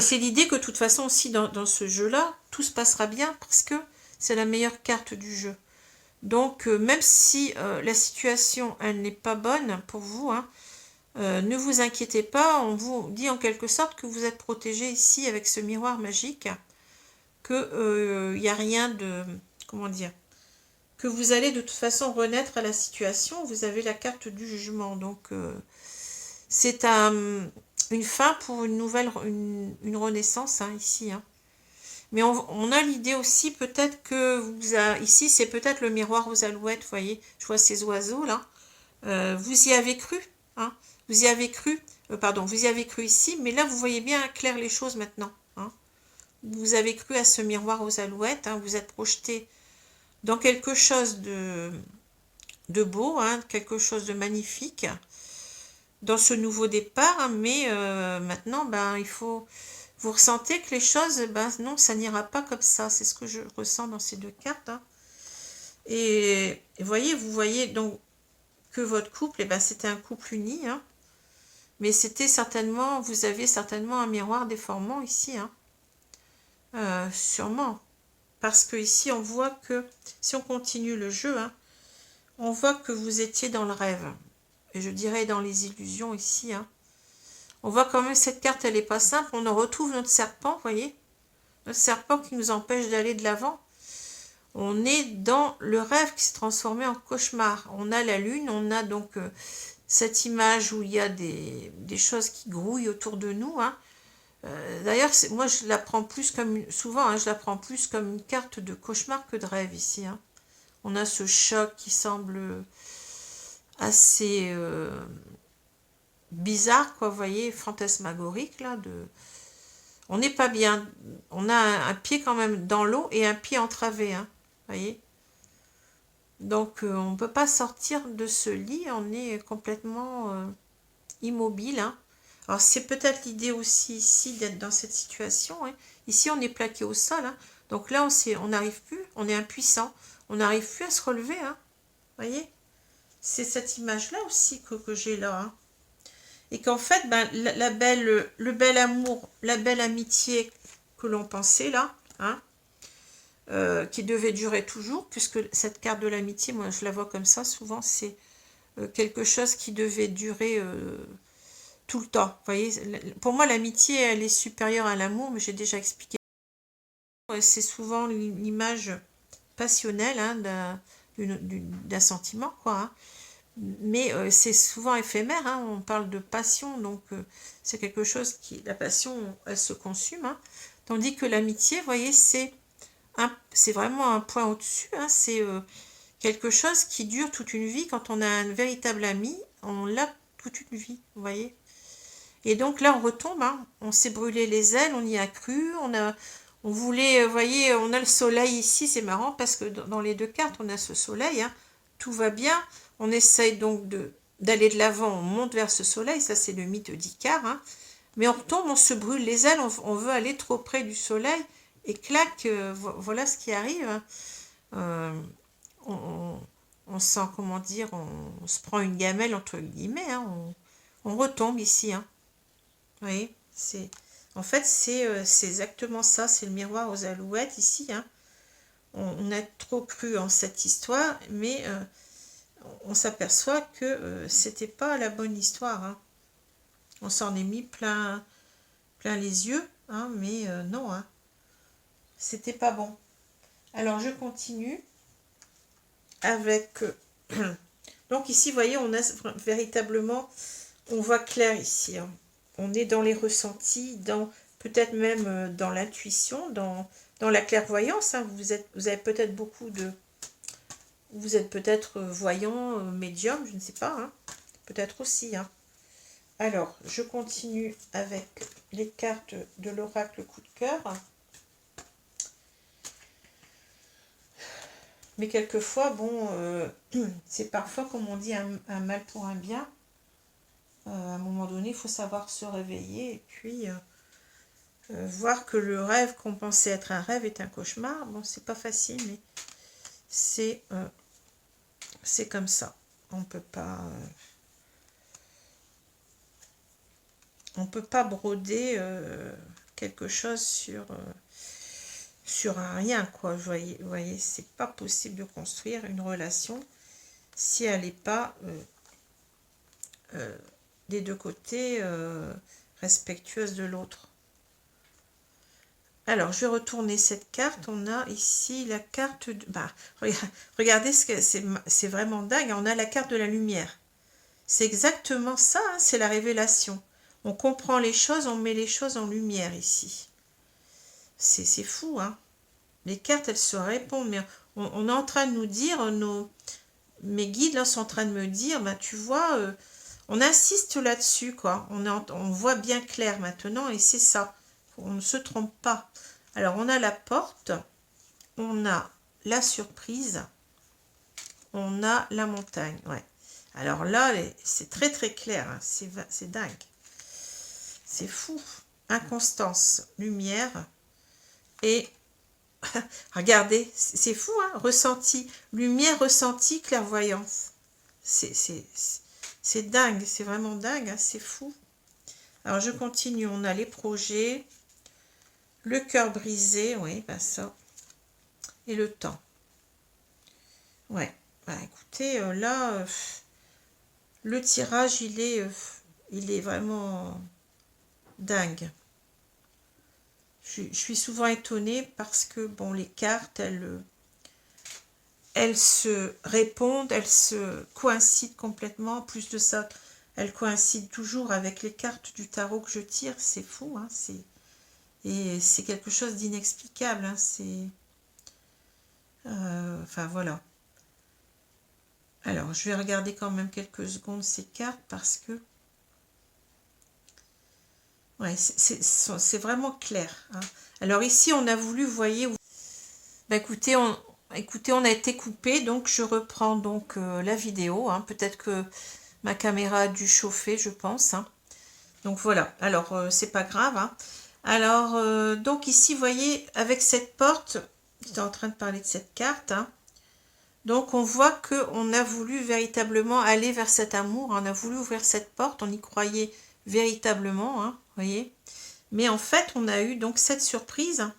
C'est l'idée que de toute façon aussi dans ce jeu-là, tout se passera bien parce que c'est la meilleure carte du jeu. Donc même si la situation, elle n'est pas bonne pour vous, hein, ne vous inquiétez pas, on vous dit en quelque sorte que vous êtes protégé ici avec ce miroir magique, que il n'y a rien de... comment dire, que vous allez de toute façon renaître à la situation, vous avez la carte du jugement, donc c'est une fin pour une nouvelle, une renaissance, hein, ici. Hein. Mais on a l'idée aussi, peut-être que ici, c'est peut-être le miroir aux alouettes, vous voyez, je vois ces oiseaux là. Vous y avez cru, hein, vous y avez cru, pardon, vous y avez cru ici, mais là, vous voyez bien clair les choses maintenant. Hein. Vous avez cru à ce miroir aux alouettes, hein, vous êtes projeté dans quelque chose de beau, hein, quelque chose de magnifique, dans ce nouveau départ, hein, mais maintenant, il faut... Vous ressentez que les choses, non, ça n'ira pas comme ça. C'est ce que je ressens dans ces deux cartes. Hein. Et vous voyez donc que votre couple, c'était un couple uni. Hein. Mais c'était certainement, vous aviez certainement un miroir déformant ici. Hein. Sûrement. Parce que ici, on voit que, si on continue le jeu, hein, on voit que vous étiez dans le rêve. Et je dirais dans les illusions ici. Hein. On voit quand même cette carte, elle n'est pas simple. On en retrouve notre serpent, vous voyez. Notre serpent qui nous empêche d'aller de l'avant. On est dans le rêve qui s'est transformé en cauchemar. On a la lune, on a donc cette image où il y a des choses qui grouillent autour de nous. Hein. D'ailleurs, moi je la prends plus comme, souvent, hein, je la prends plus comme une carte de cauchemar que de rêve ici. Hein. On a ce choc qui semble assez... bizarre, quoi, vous voyez, fantasmagorique, là, on n'est pas bien, on a un pied quand même dans l'eau et un pied entravé, hein, vous voyez, donc on ne peut pas sortir de ce lit, on est complètement immobile, hein. Alors c'est peut-être l'idée aussi ici d'être dans cette situation, hein. Ici on est plaqué au sol, hein. Donc là on n'arrive plus, on est impuissant, on n'arrive plus à se relever, hein, vous voyez, c'est cette image-là aussi que j'ai là, hein. Et qu'en fait, le bel amour, la belle amitié que l'on pensait là, hein, qui devait durer toujours, puisque cette carte de l'amitié, moi je la vois comme ça, souvent c'est quelque chose qui devait durer tout le temps. Vous voyez, pour moi l'amitié, elle est supérieure à l'amour, mais j'ai déjà expliqué. C'est souvent l'image passionnelle, hein, d'un sentiment, quoi. Hein. Mais c'est souvent éphémère, hein, on parle de passion, donc c'est quelque chose qui, la passion, elle se consume, hein, tandis que l'amitié, vous voyez, c'est vraiment un point au-dessus, hein, c'est quelque chose qui dure toute une vie. Quand on a un véritable ami, on l'a toute une vie, vous voyez. Et donc là, on retombe, hein, on s'est brûlé les ailes, on y a cru, on voulait, vous voyez, on a le soleil ici, c'est marrant parce que dans les deux cartes, on a ce soleil, hein, tout va bien. On essaye donc d'aller de l'avant, on monte vers ce soleil, ça c'est le mythe d'Icare, hein. Mais on retombe, on se brûle les ailes, on veut aller trop près du soleil, et clac, voilà ce qui arrive. Hein. On sent, comment dire, on se prend une gamelle entre guillemets, hein, on retombe ici. Hein. Vous voyez, en fait c'est exactement ça, c'est le miroir aux alouettes ici. Hein. On a trop cru en cette histoire, mais... on s'aperçoit que c'était pas la bonne histoire. Hein. On s'en est mis plein les yeux, hein, mais non, hein. C'était pas bon. Alors je continue avec... donc ici, vous voyez, on a véritablement, on voit clair ici. Hein. On est dans les ressentis, peut-être même dans l'intuition, dans dans la clairvoyance, hein, vous avez peut-être vous êtes peut-être voyant, médium, je ne sais pas, hein, peut-être aussi. Hein. Alors, je continue avec les cartes de l'oracle coup de cœur. Mais quelquefois, bon, c'est parfois, comme on dit, un mal pour un bien. À un moment donné, il faut savoir se réveiller et puis voir que le rêve qu'on pensait être un rêve est un cauchemar. Bon, c'est pas facile, mais c'est comme ça. On peut pas broder quelque chose sur un rien, quoi. Vous voyez, c'est pas possible de construire une relation si elle n'est pas des deux côtés respectueuse de l'autre. Alors, je vais retourner cette carte. On a ici la carte... regardez, c'est vraiment dingue. On a la carte de la lumière. C'est exactement ça, hein, c'est la révélation. On comprend les choses, on met les choses en lumière ici. C'est fou, hein. Les cartes, elles se répondent, mais on est en train de nous dire, mes guides là sont en train de me dire, tu vois, on insiste là-dessus, quoi. On voit bien clair maintenant, et c'est ça. On ne se trompe pas. Alors, on a la porte, on a la surprise, on a la montagne, ouais. Alors là, c'est très très clair, hein. C'est dingue. C'est fou. Inconstance, lumière, et regardez, c'est fou, hein, ressenti, lumière, ressenti, clairvoyance. C'est dingue, c'est vraiment dingue, hein, c'est fou. Alors je continue, on a les projets, le cœur brisé, oui, ça, et le temps. Ouais, écoutez, là, le tirage, il est vraiment dingue. Je suis souvent étonnée parce que, bon, les cartes, elles se répondent, elles se coïncident complètement. En plus de ça, elles coïncident toujours avec les cartes du tarot que je tire. C'est fou, hein, et c'est quelque chose d'inexplicable. Hein, enfin, voilà. Alors, je vais regarder quand même quelques secondes ces cartes parce que... Ouais, c'est vraiment clair. Hein. Alors ici, on a voulu, vous voyez... écoutez, on a été coupé, donc je reprends donc la vidéo. Hein. Peut-être que ma caméra a dû chauffer, je pense. Hein. Donc voilà, alors c'est pas grave. Hein. Alors, donc ici, vous voyez, avec cette porte, j'étais en train de parler de cette carte. Hein. Donc on voit qu'on a voulu véritablement aller vers cet amour. On a voulu ouvrir cette porte, on y croyait véritablement, hein, voyez. Mais en fait, on a eu donc cette surprise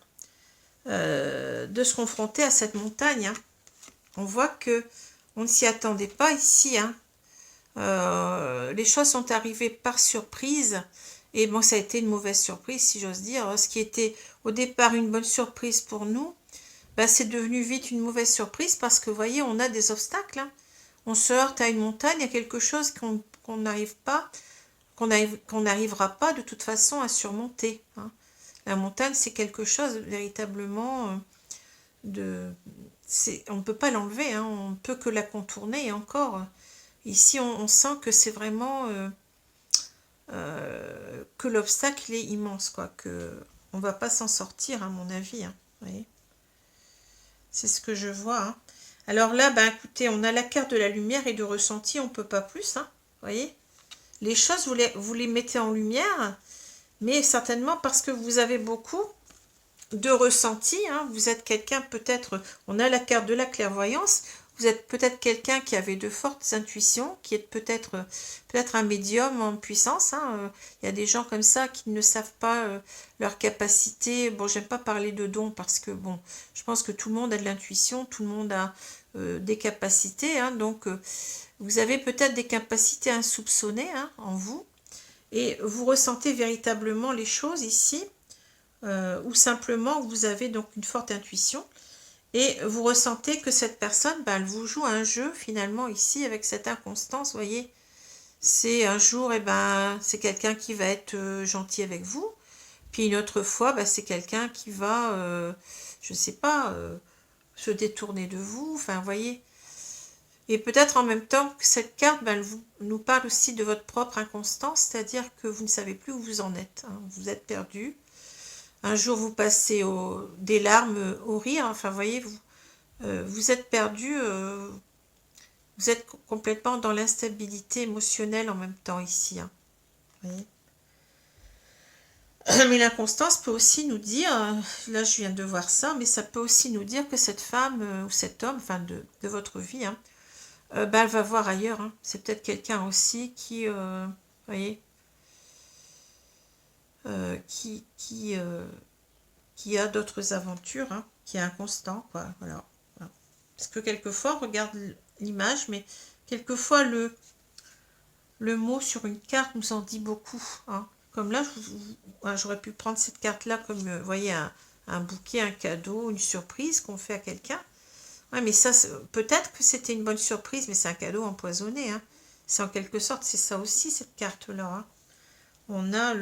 de se confronter à cette montagne. Hein. On voit que on ne s'y attendait pas ici. Hein. Les choses sont arrivées par surprise. Et bon, ça a été une mauvaise surprise, si j'ose dire. Ce qui était au départ une bonne surprise pour nous, c'est devenu vite une mauvaise surprise parce que, vous voyez, on a des obstacles. Hein. On se heurte à une montagne, il y a quelque chose qu'on n'arrive pas, qu'on n'arrivera pas de toute façon à surmonter. Hein. La montagne, c'est quelque chose véritablement on ne peut pas l'enlever, hein, on ne peut que la contourner, et encore. Ici, on sent que c'est vraiment... que l'obstacle est immense, quoi, que on ne va pas s'en sortir, à mon avis. Hein, vous voyez, c'est ce que je vois. Hein. Alors là, écoutez, on a la carte de la lumière et de ressenti, on ne peut pas plus. Hein, vous voyez, les choses, vous les mettez en lumière, mais certainement parce que vous avez beaucoup de ressenti. Hein, vous êtes quelqu'un, peut-être, on a la carte de la clairvoyance, vous êtes peut-être quelqu'un qui avait de fortes intuitions, qui est peut-être un médium en puissance. Hein. Il y a des gens comme ça qui ne savent pas leur capacité. Bon, j'aime pas parler de dons parce que, bon, je pense que tout le monde a de l'intuition, tout le monde a des capacités. Hein. Donc, vous avez peut-être des capacités insoupçonnées, hein, en vous. Et vous ressentez véritablement les choses ici, ou simplement vous avez donc une forte intuition. Et vous ressentez que cette personne, elle vous joue un jeu finalement ici avec cette inconstance, vous voyez. C'est un jour, c'est quelqu'un qui va être gentil avec vous. Puis une autre fois, bah, c'est quelqu'un qui va, je sais pas, se détourner de vous. Enfin, vous voyez. Et peut-être en même temps que cette carte, ben, elle nous parle aussi de votre propre inconstance, c'est-à-dire que vous ne savez plus où vous en êtes. Hein. Vous êtes perdu. Un jour, vous passez des larmes au rire. Enfin, vous voyez, vous êtes perdu. Vous êtes complètement dans l'instabilité émotionnelle en même temps ici. Hein. Vous voyez. Mais l'inconstance peut aussi nous dire, là je viens de voir ça, mais ça peut aussi nous dire que cette femme ou cet homme, enfin de votre vie, hein, ben, elle va voir ailleurs. Hein. C'est peut-être quelqu'un aussi qui, voyez, qui a d'autres aventures, hein, qui est inconstant, quoi. Voilà. Voilà. Parce que quelquefois, on regarde l'image, mais quelquefois le mot sur une carte nous en dit beaucoup. Hein. Comme là, j'aurais pu prendre cette carte-là comme, vous voyez, un bouquet, un cadeau, une surprise qu'on fait à quelqu'un. Ouais, mais ça, peut-être que c'était une bonne surprise, mais c'est un cadeau empoisonné. Hein. C'est en quelque sorte, c'est ça aussi, cette carte-là. Hein. On a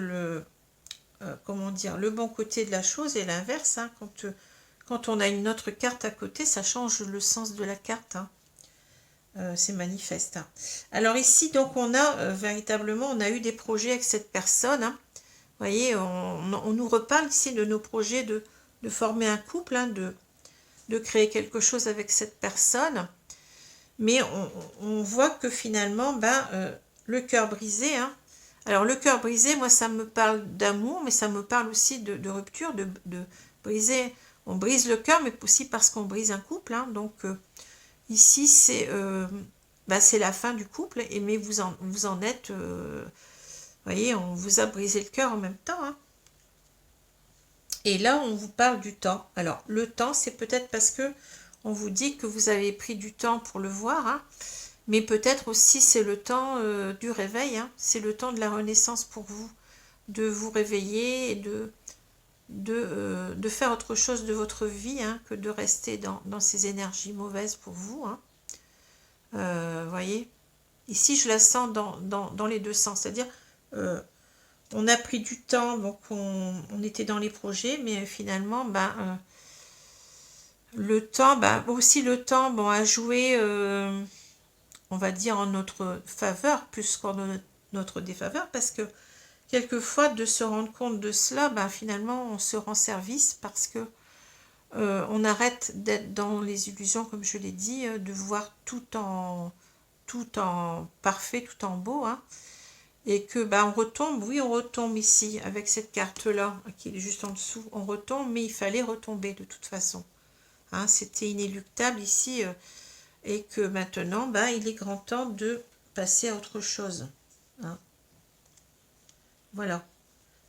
comment dire, le bon côté de la chose et l'inverse. Hein. Quand on a une autre carte à côté, ça change le sens de la carte. Hein. C'est manifeste. Hein. Alors ici, donc, on a véritablement, on a eu des projets avec cette personne. Hein. Vous voyez, on nous reparle ici de nos projets de former un couple, hein, de créer quelque chose avec cette personne. Mais on voit que finalement, ben, le cœur brisé, hein. Alors le cœur brisé, moi ça me parle d'amour, mais ça me parle aussi de rupture, de briser. On brise le cœur, mais aussi parce qu'on brise un couple. Hein. Donc ici, c'est la fin du couple, mais vous en êtes, vous voyez, on vous a brisé le cœur en même temps. Hein. Et là, on vous parle du temps. Alors, le temps, c'est peut-être parce que on vous dit que vous avez pris du temps pour le voir, hein, mais peut-être aussi c'est le temps du réveil, hein, c'est le temps de la renaissance pour vous, de vous réveiller et de faire autre chose de votre vie, hein, que de rester dans ces énergies mauvaises pour vous. Hein. Voyez, ici, je la sens dans les deux sens, c'est-à-dire... on a pris du temps, donc on était dans les projets, mais finalement, ben, le temps, ben, aussi le temps, bon, a joué, on va dire, en notre faveur, plus qu'en notre défaveur, parce que quelquefois, de se rendre compte de cela, ben, finalement, on se rend service parce que on arrête d'être dans les illusions, comme je l'ai dit, de voir tout en parfait, tout en beau, hein. Et que ben, on retombe, oui on retombe ici avec cette carte là qui est juste en dessous, on retombe, mais il fallait retomber de toute façon, hein, c'était inéluctable ici, et que maintenant ben, il est grand temps de passer à autre chose, hein. Voilà,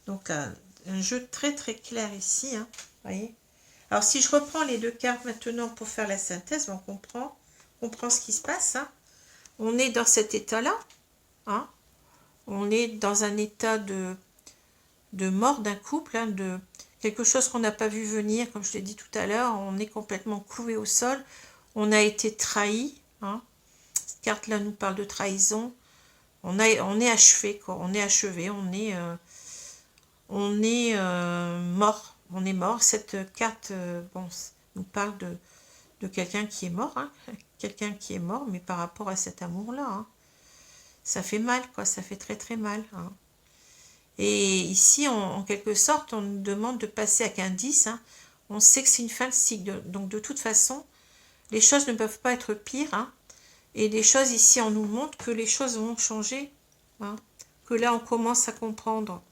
donc un jeu très très clair ici, hein, voyez. Alors si je reprends les deux cartes maintenant pour faire la synthèse, on comprend ce qui se passe, hein. On est dans cet état là, hein. On est dans un état de mort d'un couple, hein, de quelque chose qu'on n'a pas vu venir, comme je l'ai dit tout à l'heure. On est complètement cloué au sol. On a été trahi. Hein. Cette carte-là nous parle de trahison. On est achevé, quoi. On est achevé. On est mort. On est mort. Cette carte bon, nous parle de quelqu'un qui est mort. Hein. Quelqu'un qui est mort, mais par rapport à cet amour-là. Hein. Ça fait mal, quoi, ça fait très très mal. Hein. Et ici, en quelque sorte, on nous demande de passer avec un 10. Hein. On sait que c'est une fin de cycle. Donc de toute façon, les choses ne peuvent pas être pires. Hein. Et les choses ici, on nous montre que les choses vont changer. Hein. Que là, on commence à comprendre.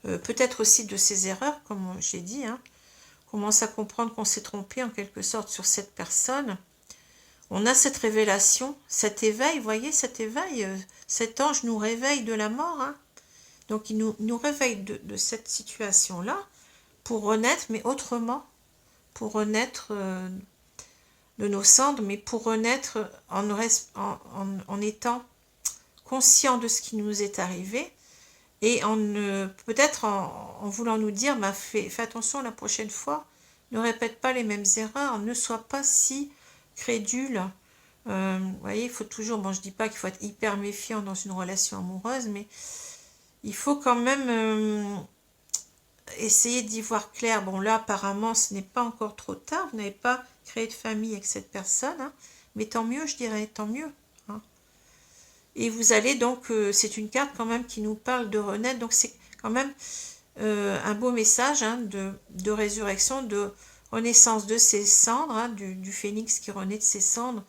Peut-être aussi de ses erreurs, comme j'ai dit. Hein. On commence à comprendre qu'on s'est trompé en quelque sorte sur cette personne. On a cette révélation, cet éveil, vous voyez, cet éveil, cet ange nous réveille de la mort. Hein. Donc, il nous réveille de cette situation-là pour renaître, mais autrement, pour renaître de nos cendres, mais pour renaître en étant conscient de ce qui nous est arrivé et peut-être en voulant nous dire, bah, fais attention la prochaine fois, ne répète pas les mêmes erreurs, ne sois pas si crédule. Vous voyez, il faut toujours, bon je dis pas qu'il faut être hyper méfiant dans une relation amoureuse, mais il faut quand même essayez d'y voir clair. Bon, là, apparemment, ce n'est pas encore trop tard. Vous n'avez pas créé de famille avec cette personne. Hein, mais tant mieux, je dirais, tant mieux. Hein. Et vous allez donc, c'est une carte quand même qui nous parle de renaître. Donc, c'est quand même un beau message hein, de résurrection, de renaissance de ses cendres, hein, du phénix qui renaît de ses cendres.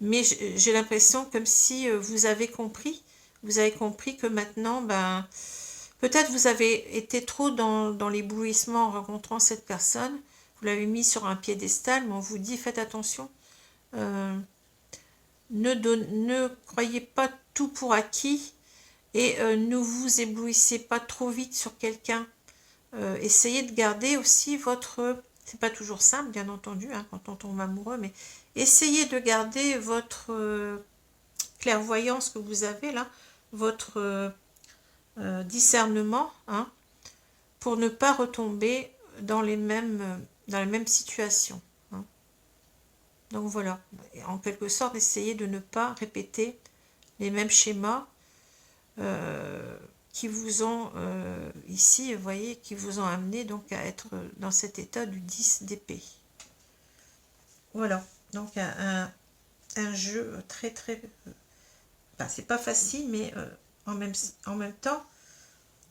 Mais j'ai l'impression comme si vous avez compris que maintenant, ben, peut-être vous avez été trop dans l'éblouissement en rencontrant cette personne, vous l'avez mis sur un piédestal, mais on vous dit faites attention, ne croyez pas tout pour acquis et ne vous éblouissez pas trop vite sur quelqu'un. Essayez de garder aussi votre... C'est pas toujours simple, bien entendu, hein, quand on tombe amoureux, mais essayez de garder votre clairvoyance que vous avez là, votre discernement, hein, pour ne pas retomber dans les mêmes situations. Hein. Donc voilà, en quelque sorte, essayez de ne pas répéter les mêmes schémas qui vous ont ici, vous voyez, qui vous ont amené donc à être dans cet état du 10 d'épée. Voilà, donc un jeu très très... Enfin, c'est pas facile, mais en même temps,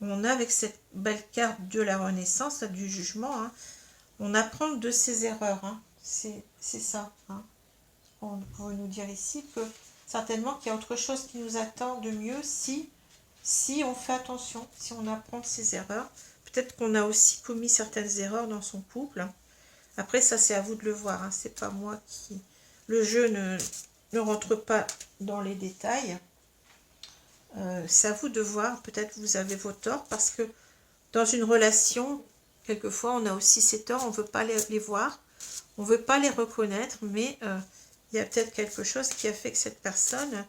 on a avec cette belle carte de la renaissance, là, du jugement, hein, on apprend de ses erreurs. Hein, c'est ça. Hein. On pourrait nous dire ici que certainement qu'il y a autre chose qui nous attend de mieux si on fait attention, si on apprend de ses erreurs. Peut-être qu'on a aussi commis certaines erreurs dans son couple. Après, ça, c'est à vous de le voir. Hein. C'est pas moi qui... Le jeu ne rentre pas dans les détails. C'est à vous de voir. Peut-être vous avez vos torts parce que dans une relation, quelquefois, on a aussi ces torts. On ne veut pas les voir. On ne veut pas les reconnaître. Mais il y a peut-être quelque chose qui a fait que cette personne,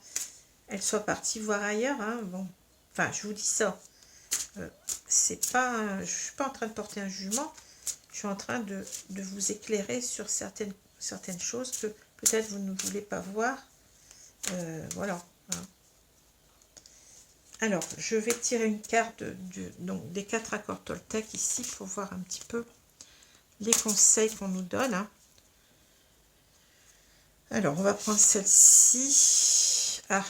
elle soit partie voir ailleurs. Hein. Bon. Enfin, je vous dis ça. C'est pas, je ne suis pas en train de porter un jugement. Je suis en train de vous éclairer sur certaines choses que peut-être vous ne voulez pas voir. Voilà. Hein. Alors, je vais tirer une carte donc des 4 accords Toltec ici pour voir un petit peu les conseils qu'on nous donne. Hein. Alors, on va prendre celle-ci. Ah,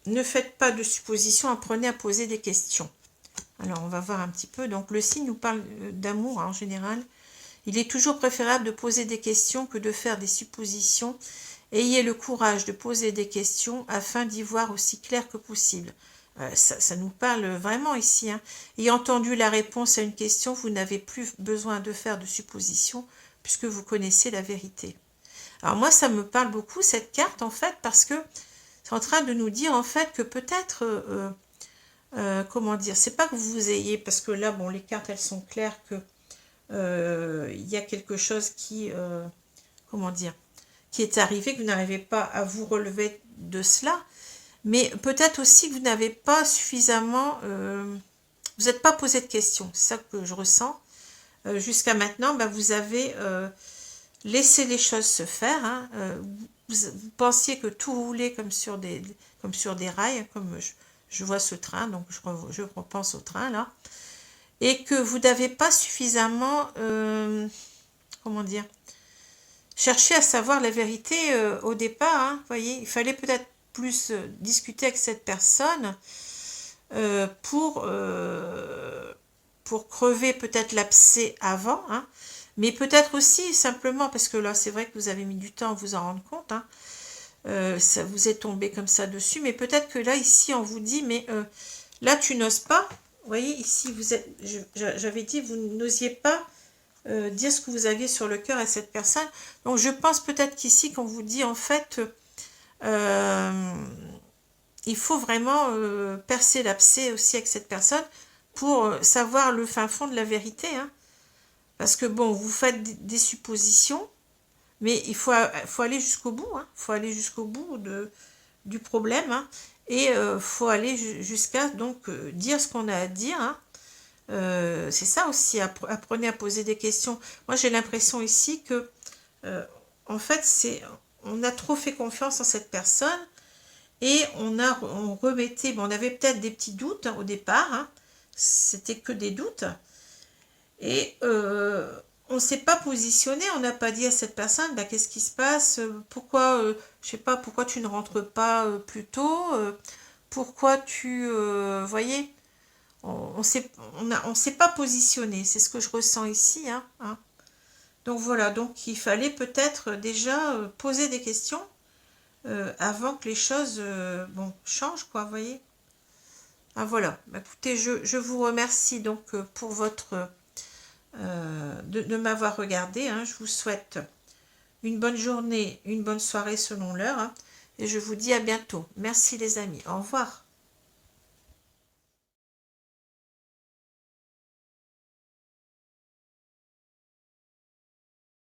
ne faites pas de suppositions, apprenez à poser des questions. Alors, on va voir un petit peu. Donc, le signe nous parle d'amour hein, en général. Il est toujours préférable de poser des questions que de faire des suppositions. Ayez le courage de poser des questions afin d'y voir aussi clair que possible. Ça nous parle vraiment ici. Hein. Ayant entendu la réponse à une question, vous n'avez plus besoin de faire de suppositions puisque vous connaissez la vérité. Alors moi, ça me parle beaucoup cette carte en fait parce que c'est en train de nous dire en fait que peut-être... comment dire, c'est pas que vous ayez, parce que là, bon, les cartes, elles sont claires que il y a quelque chose qui, comment dire, qui est arrivé, que vous n'arrivez pas à vous relever de cela, mais peut-être aussi que vous n'avez pas suffisamment, vous n'êtes pas posé de questions, c'est ça que je ressens. Jusqu'à maintenant, ben, vous avez laissé les choses se faire, hein, vous pensiez que tout roulait comme sur des rails, comme je vois ce train, donc je repense au train là, et que vous n'avez pas suffisamment, comment dire, cherché à savoir la vérité au départ. Hein, vous voyez, il fallait peut-être plus discuter avec cette personne pour crever peut-être l'abcès avant, hein, mais peut-être aussi simplement, parce que là c'est vrai que vous avez mis du temps à vous en rendre compte, hein, ça vous est tombé comme ça dessus, mais peut-être que là ici on vous dit mais là tu n'oses pas, vous voyez ici vous êtes, j'avais dit vous n'osiez pas dire ce que vous aviez sur le cœur à cette personne, donc je pense peut-être qu'ici qu'on vous dit en fait il faut vraiment percer l'abcès aussi avec cette personne pour savoir le fin fond de la vérité, hein, parce que bon vous faites des suppositions. Mais il faut aller jusqu'au bout, hein. Il faut aller jusqu'au bout du problème, hein. Et il faut aller jusqu'à donc dire ce qu'on a à dire, hein. C'est ça aussi, apprenez à poser des questions. Moi j'ai l'impression ici que en fait on a trop fait confiance en cette personne et on remettait, bon, on avait peut-être des petits doutes hein, au départ, hein. C'était que des doutes. Et on ne s'est pas positionné, on n'a pas dit à cette personne, bah, qu'est-ce qui se passe, pourquoi, je sais pas, pourquoi tu ne rentres pas plus tôt, pourquoi tu, voyez, on s'est pas positionné, c'est ce que je ressens ici, hein. Donc voilà, donc il fallait peut-être déjà poser des questions avant que les choses bon, changent, quoi, vous voyez. Ah voilà, bah, écoutez, je vous remercie donc pour votre de m'avoir regardé, hein. Je vous souhaite une bonne journée, une bonne soirée selon l'heure, hein, et je vous dis à bientôt. Merci les amis, au revoir.